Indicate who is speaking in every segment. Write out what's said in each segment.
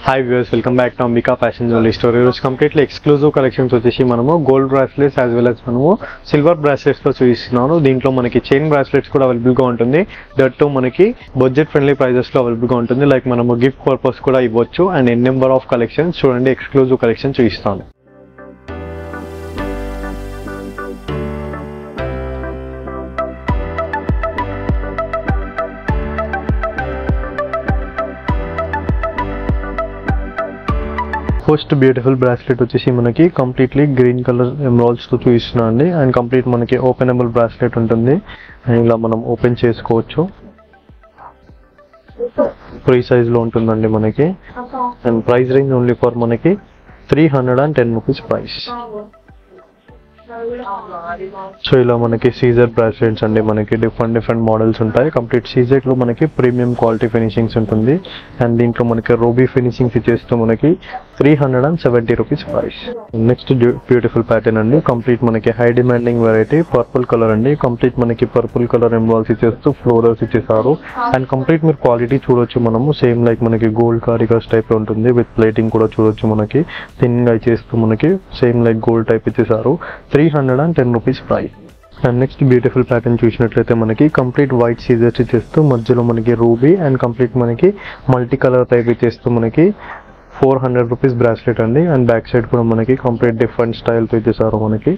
Speaker 1: Hi viewers, welcome back to Ambika Fashion Jewelry Store. It's completely exclusive collections వచ్చేసి మనము gold bracelets as well as మనము silver bracelets తో చూపిస్తున్నాను. దీంట్లో మనకి చైన్ బ్రాస్లెట్స్ కూడా అవైలబుల్ గా ఉంటుంది. దట్ టు మనకి బడ్జెట్ ఫ్రెండ్లీ ప్రైజెస్ లో అవైలబుల్ గా ఉంటుంది. లైక్ మనము గిఫ్ట్ పర్పస్ కూడా ఇవ్వచ్చు. And N number of collections చూడండి, ఎక్స్క్లూజివ్ కలెక్షన్ చూపిస్తాను. ఫస్ట్ బ్యూటిఫుల్ బ్రాస్లెట్ వచ్చేసి మనకి కంప్లీట్లీ గ్రీన్ కలర్ ఎమరాల్డ్స్ తో చూపిస్తున్నాను అండి. అండ్ కంప్లీట్ మనకి ఓపెనబుల్ బ్రాస్లెట్ ఉంటుంది. అండ్ ఇలా మనం ఓపెన్ చేసుకోవచ్చు. ఫ్రీ సైజ్ లో ఉంటుందండి మనకి. And price range only for మనకి 310 రూపీస్ ప్రైస్. సో ఇలా మనకి సీజర్ బ్రాస్లెట్స్ అండి. మనకి డిఫరెంట్ మోడల్స్ ఉంటాయి. కంప్లీట్ సీజర్ లో మనకి ప్రీమియం క్వాలిటీ ఫినిషింగ్స్ ఉంటుంది. అండ్ దీంట్లో మనకి రూబీ ఫినిషింగ్స్ ఇచ్చేస్తూ మనకి 370 rupees price. Next beautiful pattern అండి. కంప్లీట్ మనకి high demanding variety purple colour అండి. కంప్లీట్ మనకి పర్పుల్ కలర్ ఎంబాల్స్ ఇచ్చేస్తూ ఫ్లోరల్స్ ఇచ్చేసారు. అండ్ కంప్లీట్ మీరు క్వాలిటీ చూడొచ్చు. మనము సేమ్ లైక్ మనకి గోల్డ్ కారికర్స్ టైప్ ఉంటుంది. విత్ ప్లేటింగ్ కూడా చూడొచ్చు. మనకి థిన్ గా ఇచ్చేస్తూ మనకి సేమ్ లైక్ గోల్డ్ టైప్ ఇచ్చేసారు. 310 rupees price. And next beautiful pattern చూసినట్లయితే మనకి కంప్లీట్ వైట్ సీజర్స్ ఇచ్చేస్తూ మధ్యలో మనకి రూబీ అండ్ కంప్లీట్ మనకి మల్టీ కలర్ టైప్ ఇచ్చేస్తూ మనకి 400 రూపీస్ బ్రాస్లెట్ అండి. అండ్ బ్యాక్ సైడ్ కూడా మనకి కంప్లీట్ డిఫరెంట్ స్టైల్తో ఇచ్చేసారు. మనకి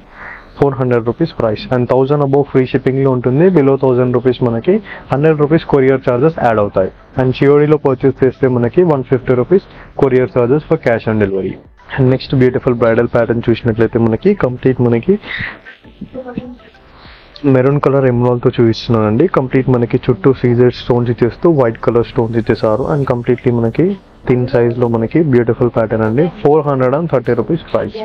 Speaker 1: 400 rupees price. And 1000 above free shipping లో ఉంటుంది. బిలో 1000 రూపీస్ మనకి 100 రూపీస్ కొరియర్ చార్జెస్ యాడ్ అవుతాయి. అండ్ సిఓడిలో పర్చేస్ చేస్తే మనకి 150 rupees courier charges for cash on delivery. And next beautiful bridal pattern చూసినట్లయితే మనకి కంప్లీట్ మనకి మెరూన్ కలర్ ఎమరాల్డ్ తో చూపిస్తున్నానండి. కంప్లీట్ మనకి చుట్టూ సీజర్ స్టోన్స్ ఇచ్చేస్తూ వైట్ కలర్ స్టోన్స్ ఇచ్చేసారు. అండ్ కంప్లీట్లీ మనకి థిన్ సైజ్ లో మనకి బ్యూటిఫుల్ ప్యాటర్న్ అండి. 430 రూపీస్ ప్రైస్.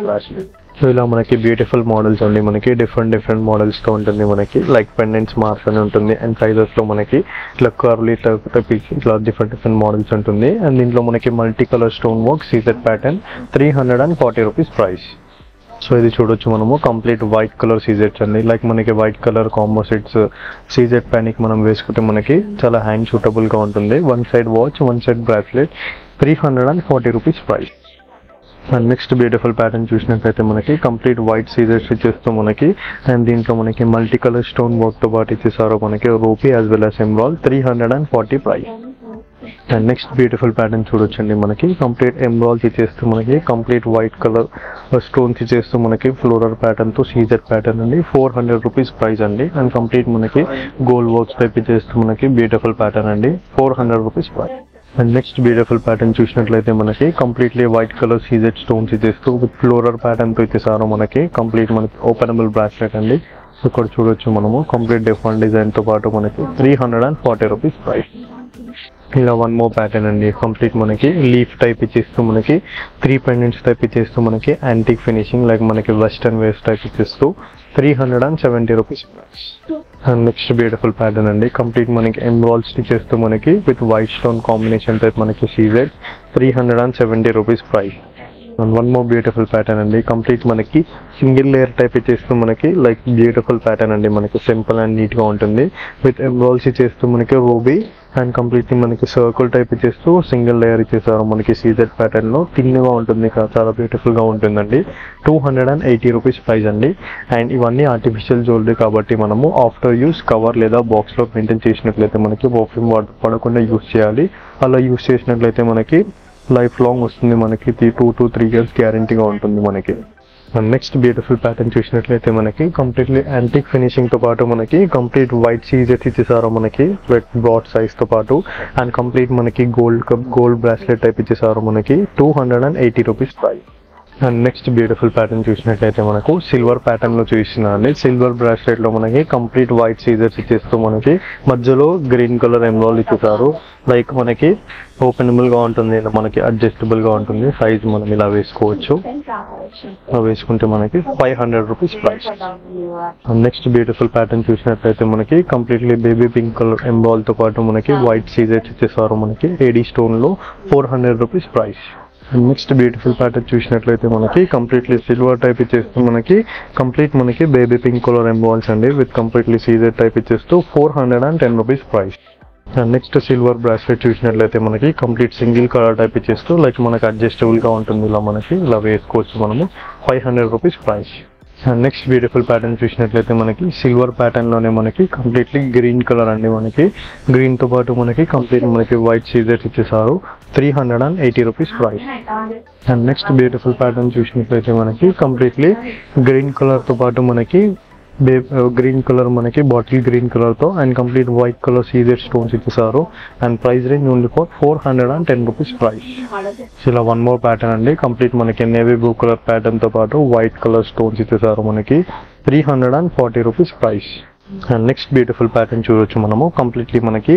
Speaker 1: సో ఇలా మనకి బ్యూటిఫుల్ మోడల్స్ అండి. మనకి డిఫరెంట్ మోడల్స్ తో ఉంటుంది. మనకి లైక్ పెండెంట్స్ మార్క్స్ అని ఉంటుంది. అండ్ సైజెస్ లో మనకి ఇట్లా కర్లీ టైప్ ఇట్లా డిఫరెంట్ మోడల్స్ ఉంటుంది. అండ్ దీంట్లో మనకి multi colour stone work CZ pattern 340 rupees price. So ఇది చూడొచ్చు మనము కంప్లీట్ వైట్ కలర్ సీజెట్స్ అండి. లైక్ మనకి white colour combo sets CZ panic మనం వేసుకుంటే మనకి చాలా హ్యాండ్ సూటబుల్ గా ఉంటుంది. One side watch, one side bracelet, 340 rupees price. And next beautiful pattern చూసినట్లయితే మనకి కంప్లీట్ వైట్ సీజర్స్ ఇచ్చేస్తూ మనకి అండ్ దీంట్లో మనకి మల్టీ కలర్ స్టోన్ వర్క్ తో పాటు ఇచ్చేసారు. మనకి rupee as well as emerald 340 price. And next beautiful pattern చూడొచ్చండి. మనకి కంప్లీట్ ఎమరాల్డ్స్ ఇచ్చేస్తూ మనకి కంప్లీట్ వైట్ కలర్ స్టోన్స్ ఇచ్చేస్తూ మనకి ఫ్లోరల్ ప్యాటర్న్ తో సీజర్ ప్యాటర్న్ అండి. 400 రూపీస్ ప్రైస్ అండి. అండ్ కంప్లీట్ మనకి గోల్డ్ వర్క్స్ టైప్ ఇచ్చేస్తూ మనకి బ్యూటిఫుల్ ప్యాటర్న్ అండి. 400 rupees price. And next beautiful pattern చూసినట్లయితే మనకి completely white colour CZ stones ఇచ్చేస్తూ విత్ ఫ్లోరల్ ప్యాటర్న్ తో ఇచ్చేసారు. మనకి కంప్లీట్ మనకి ఓపెనబుల్ బ్రాస్లెట్ అండి. ఇక్కడ చూడొచ్చు మనము కంప్లీట్ డిఫరెంట్ డిజైన్ తో పాటు మనకి 340 రూపీస్ ప్రైస్. ఇలా వన్ మోర్ ప్యాటర్న్ అండి. కంప్లీట్ మనకి లీఫ్ టైప్ ఇచ్చేస్తూ మనకి 3 పెండెంట్స్ టైప్ ఇచ్చేస్తూ మనకి యాంటిక్ ఫినిషింగ్ లైక్ మనకి వెస్టర్న్ వేస్ట్ టైప్ ఇచ్చేస్తూ 370 rupees price. And next beautiful pattern అండి. కంప్లీట్ మనకి ఎమరాల్డ్స్ ఇచ్చేస్తూ మనకి with white stone combination type మనకి CZ 370 rupees price. And one more beautiful pattern అండి. కంప్లీట్ మనకి సింగిల్ లేయర్ టైప్ ఇచ్చేస్తూ మనకి లైక్ బ్యూటిఫుల్ ప్యాటర్న్ అండి. మనకి సింపుల్ అండ్ నీట్ గా ఉంటుంది. విత్ ఎమరాల్డ్స్ ఇచ్చేస్తూ మనకి రూబీ అండ్ కంప్లీట్లీ మనకి సర్కిల్ టైప్ ఇచ్చేస్తూ సింగిల్ లేయర్ ఇచ్చేసారు. మనకి సీజెడ్ ప్యాటర్న్ లో థిన్ గా ఉంటుంది. చాలా బ్యూటిఫుల్ గా ఉంటుందండి. 280 రూపీస్ ప్రైస్ అండి. అండ్ ఇవన్నీ ఆర్టిఫిషియల్ జ్యువెలరీ కాబట్టి మనము ఆఫ్టర్ యూస్ కవర్ లేదా బాక్స్ లో మెయింటైన్ చేసినట్లయితే మనకి పర్ఫ్యూమ్ పడకుండా యూస్ చేయాలి. అలా యూస్ చేసినట్లయితే మనకి లైఫ్ లాంగ్ వస్తుంది. మనకి 2 to 3 years గ్యారంటీగా ఉంటుంది మనకి. అండ్ నెక్స్ట్ బ్యూటిఫుల్ ప్యాటర్న్ చూసినట్లయితే మనకి కంప్లీట్లీ యాంటిక్ ఫినిషింగ్ తో పాటు మనకి కంప్లీట్ వైట్ సీజెస్ ఇచ్చేసారు. మనకి విత్ బ్రాడ్ సైజ్ తో పాటు అండ్ కంప్లీట్ మనకి గోల్డ్ బ్రాస్లెట్ టైప్ ఇచ్చేసారు. మనకి 280 rupees price. And next beautiful pattern చూసినట్లయితే మనకు సిల్వర్ ప్యాటర్న్ లో చూస్తున్నానండి. సిల్వర్ బ్రాస్లెట్ లో మనకి కంప్లీట్ వైట్ సీజర్స్ ఇచ్చేస్తూ మనకి మధ్యలో గ్రీన్ కలర్ ఎమరాల్డ్ ఇచ్చేసారు. లైక్ మనకి ఓపెనబుల్ గా ఉంటుంది. మనకి అడ్జస్టబుల్ గా ఉంటుంది. సైజ్ మనం ఇలా వేసుకోవచ్చు. వేసుకుంటే మనకి 500 rupees price. Next beautiful pattern చూసినట్లయితే మనకి completely baby pink colour emerald తో పాటు మనకి వైట్ సీజర్స్ ఇచ్చేసారు. మనకి ఏడీ స్టోన్ లో 400 rupees price. Next beautiful pattern చూసినట్లయితే మనకి కంప్లీట్లీ సిల్వర్ టైప్ ఇచ్చేస్తూ మనకి కంప్లీట్ మనకి బేబీ పింక్ కలర్ ఎంబాల్స్ అండి. విత్ కంప్లీట్లీ సీజర్ టైప్ ఇచ్చేస్తూ 410 rupees price. And next silver bracelet చూసినట్లయితే మనకి కంప్లీట్ సింగిల్ కలర్ టైప్ ఇచ్చేస్తూ లైక్ మనకి అడ్జస్టబుల్గా ఉంటుంది, ఇలా మనకి ఇలా వేసుకోవచ్చు మనము. 500 rupees price. And next beautiful pattern చూసినట్లయితే మనకి సిల్వర్ ప్యాటర్న్లోనే మనకి కంప్లీట్లీ గ్రీన్ కలర్ అండి. మనకి గ్రీన్తో పాటు మనకి కంప్లీట్ మనకి వైట్ సీజర్స్ ఇచ్చేసారు. 380 rupees price. And next beautiful pattern చూసినట్లయితే మనకి కంప్లీట్లీ గ్రీన్ కలర్తో పాటు మనకి గ్రీన్ కలర్ మనకి బాటిల్ గ్రీన్ కలర్తో and complete white colour CZ stones ఇచ్చేసారు. And price range only for 410 rupees price. ఇలా వన్ మోర్ ప్యాటర్న్ అండి. కంప్లీట్ మనకి నేవీ బ్లూ కలర్ ప్యాటర్న్తో పాటు వైట్ కలర్ స్టోన్స్ ఇచ్చేసారు. మనకి 340 rupees price. And next beautiful pattern చూడొచ్చు మనము. కంప్లీట్లీ మనకి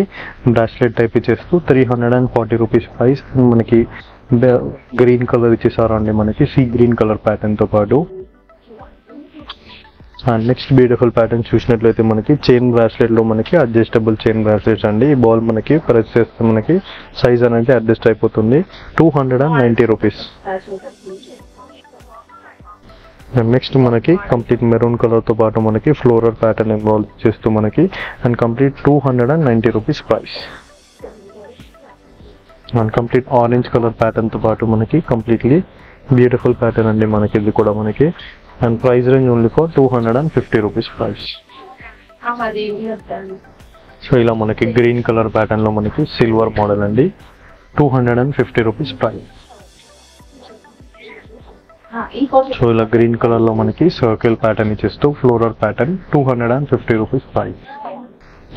Speaker 1: బ్రాస్లెట్ టైప్ ఇచ్చేస్తూ 340 రూపీస్ ప్రైస్. మనకి గ్రీన్ కలర్ ఇచ్చేసారు అండి, మనకి సీ గ్రీన్ కలర్ ప్యాటర్న్తో పాటు. అండ్ నెక్స్ట్ బ్యూటిఫుల్ ప్యాటర్న్ చూసినట్లయితే మనకి చైన్ బ్రాస్లెట్లో మనకి అడ్జస్టబుల్ చైన్ బ్రాస్లెట్స్ అండి. ఈ బాల్ మనకి ప్రెస్ చేస్తే మనకి సైజ్ అనేది అడ్జస్ట్ అయిపోతుంది. 290 రూపీస్. నెక్స్ట్ మనకి కంప్లీట్ మెరూన్ కలర్తో పాటు మనకి ఫ్లోరల్ ప్యాటర్న్ ఇన్వాల్వ్ చేస్తూ మనకి and complete 290 rupees price. And complete orange colour ప్యాటర్న్తో పాటు మనకి కంప్లీట్లీ బ్యూటిఫుల్ ప్యాటర్న్ అండి మనకి ఇది కూడా మనకి. And price range only for 250 rupees price. So ఇలా మనకి గ్రీన్ కలర్ ప్యాటర్న్లో మనకి సిల్వర్ మోడల్ అండి. 250 రూపీస్ ప్రైస్. సో ఇలా గ్రీన్ కలర్లో మనకి సర్కిల్ ప్యాటర్న్ ఇచ్చేస్తూ floral pattern 250 rupees price.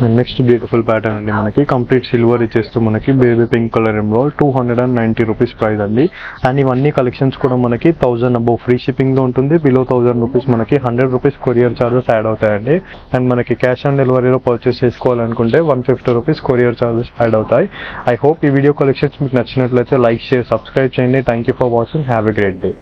Speaker 1: And next beautiful pattern అండి మనకి కంప్లీట్ సిల్వర్ ఇచ్చేస్తూ మనకి baby pink colour ఎమ్రాల్ 290 rupees price అండి. అండ్ ఇవన్నీ కలెక్షన్స్ కూడా మనకి 1000 అబౌవ్ ఫ్రీ షిప్పింగ్లో ఉంటుంది. బిలో 1000 రూపీస్ మనకి 100 రూపీస్ కొరియర్ ఛార్జెస్ యాడ్ అవుతాయండి. అండ్ మనకి క్యాష్ ఆన్ డెలివరీలో పర్చేస్ చేసుకోవాలనుకుంటే 150 రూపీస్ కొరియర్ ఛార్జెస్ యాడ్ అవుతాయి. ఐ హోప్ ఈ వీడియో కలెక్షన్స్ మీకు నచ్చినట్లయితే లైక్, షేర్, సబ్స్క్రైబ్ చేయండి. Thank you for watching. Have a great day.